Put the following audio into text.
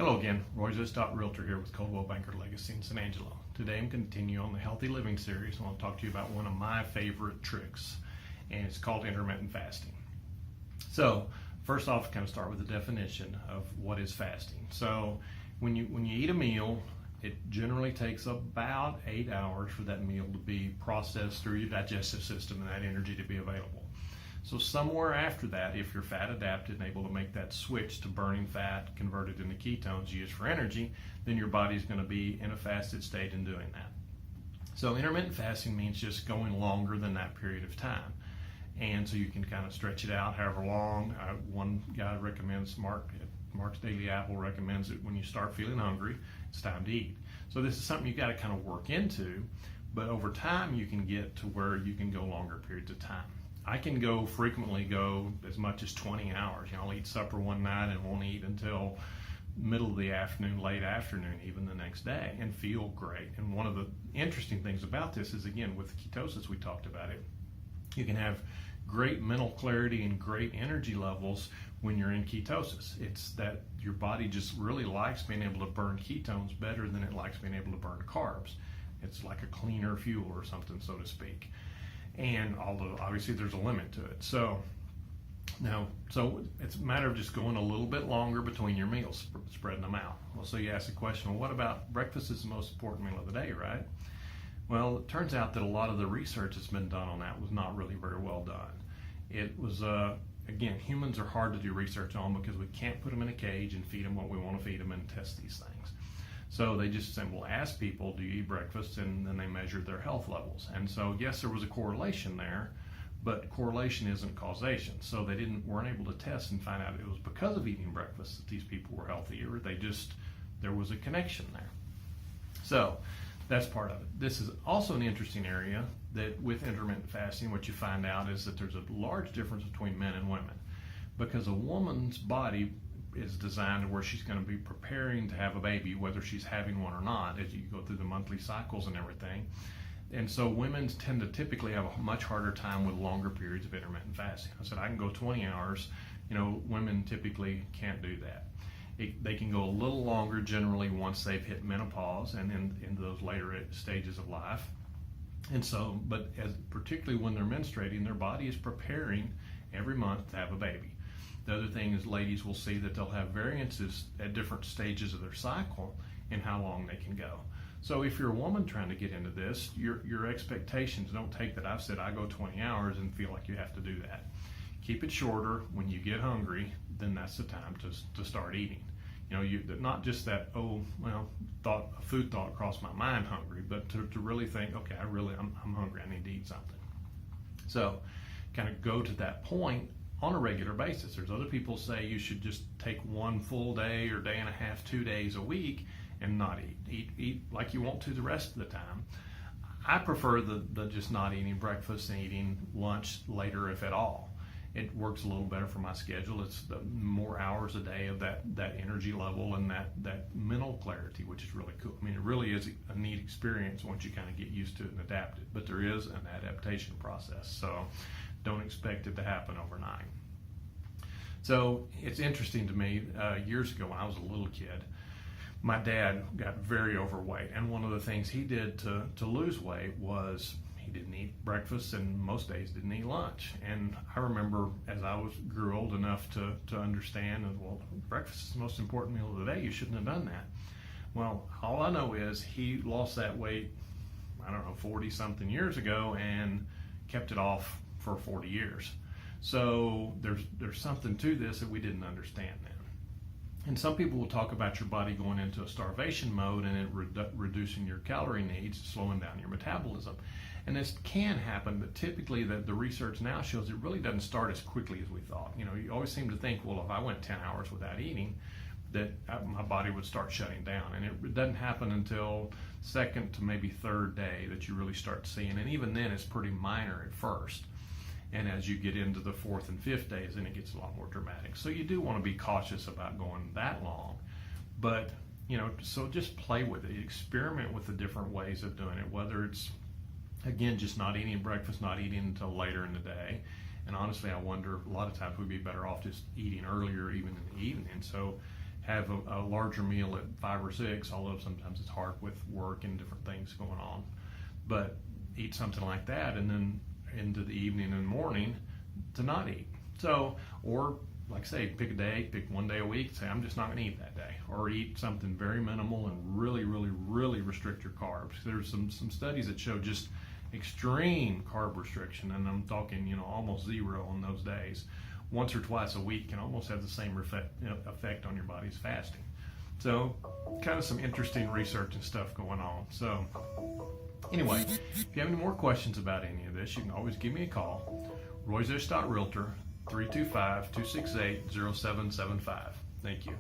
Hello again, RoyZesch.REALTOR here with Coldwell Banker Legacy in San Angelo. Today I'm going to continue on the Healthy Living series. I want to talk to you about one of my favorite tricks, and it's called intermittent fasting. So first off, kind of start with the definition of what is fasting. So when you eat a meal, it generally takes about 8 hours for that meal to be processed through your digestive system and that energy to be available. So somewhere after that, if you're fat adapted and able to make that switch to burning fat converted into ketones used for energy, then your body's going to be in a fasted state in doing that. So intermittent fasting means just going longer than that period of time. And so you can kind of stretch it out however long. One guy recommends, Mark's Daily Apple recommends it when you start feeling hungry, it's time to eat. So this is something you got to kind of work into, but over time you can get to where you can go longer periods of time. I can frequently go as much as 20 hours. I'll eat supper one night and won't eat until middle of the afternoon, late afternoon, even the next day, and feel great. And one of the interesting things about this is, again, with ketosis, we talked about it, you can have great mental clarity and great energy levels when you're in ketosis. It's that your body just really likes being able to burn ketones better than it likes being able to burn carbs. It's like a cleaner fuel or something, so to speak. And although obviously there's a limit to it. So it's a matter of just going a little bit longer between your meals, spreading them out. Well, so you ask the question, well, what about breakfast is the most important meal of the day, right? Well, it turns out that a lot of the research that's been done on that was not really very well done. It was, again, humans are hard to do research on because we can't put them in a cage and feed them what we want to feed them and test these things. So they just simply ask people, do you eat breakfast? And then they measured their health levels. And so, yes, there was a correlation there, but correlation isn't causation. So they weren't able to test and find out it was because of eating breakfast that these people were healthier. There was a connection there. So that's part of it. This is also an interesting area that with intermittent fasting, what you find out is that there's a large difference between men and women, because a woman's body is designed to where she's going to be preparing to have a baby, whether she's having one or not, as you go through the monthly cycles and everything. And so women tend to typically have a much harder time with longer periods of intermittent fasting. I said I can go 20 hours. Women typically can't do that. They can go a little longer generally once they've hit menopause and in those later stages of life. And so, particularly when they're menstruating, their body is preparing every month to have a baby. The other thing is ladies will see that they'll have variances at different stages of their cycle and how long they can go. So if you're a woman trying to get into this, your expectations don't take that I've said I go 20 hours and feel like you have to do that. Keep it shorter. When you get hungry, then that's the time to start eating. Not just that, a food thought crossed my mind hungry, but to really think, okay, I'm hungry, I need to eat something. So kind of go to that point on a regular basis. There's other people say you should just take one full day or day and a half, 2 days a week and not eat. Eat like you want to the rest of the time. I prefer the just not eating breakfast and eating lunch later, if at all. It works a little better for my schedule. It's the more hours a day of that energy level and that mental clarity, which is really cool. I mean, it really is a neat experience once you kind of get used to it and adapt it, but there is an adaptation process. So don't expect it to happen overnight. So it's interesting to me, years ago when I was a little kid, my dad got very overweight, and one of the things he did to lose weight was he didn't eat breakfast and most days didn't eat lunch. And I remember as I grew old enough to understand that, well, breakfast is the most important meal of the day, you shouldn't have done that. Well, all I know is he lost that weight, 40 something years ago and kept it off for 40 years. So there's something to this that we didn't understand then. And some people will talk about your body going into a starvation mode and it reducing your calorie needs, slowing down your metabolism. And this can happen, but typically the research now shows it really doesn't start as quickly as we thought. You always seem to think, well, if I went 10 hours without eating, that my body would start shutting down. And it doesn't happen until second to maybe third day that you really start seeing. And even then, it's pretty minor at first. And as you get into the fourth and fifth days, then it gets a lot more dramatic. So you do want to be cautious about going that long. But, so just play with it. Experiment with the different ways of doing it, whether it's, again, just not eating breakfast, not eating until later in the day. And honestly, I wonder, a lot of times we'd be better off just eating earlier, even in the evening. So have a larger meal at 5 or 6, although sometimes it's hard with work and different things going on. But eat something like that, and then into the evening and morning to not eat. So, or like I say, pick one day a week, say I'm just not going to eat that day, or eat something very minimal and really restrict your carbs. There's some studies that show just extreme carb restriction, and I'm talking almost zero on those days. Once or twice a week can almost have the same effect on your body's fasting. So kind of some interesting research and stuff going on. So anyway, if you have any more questions about any of this, you can always give me a call. RoyZesch.REALTOR, 325-268-0775. Thank you.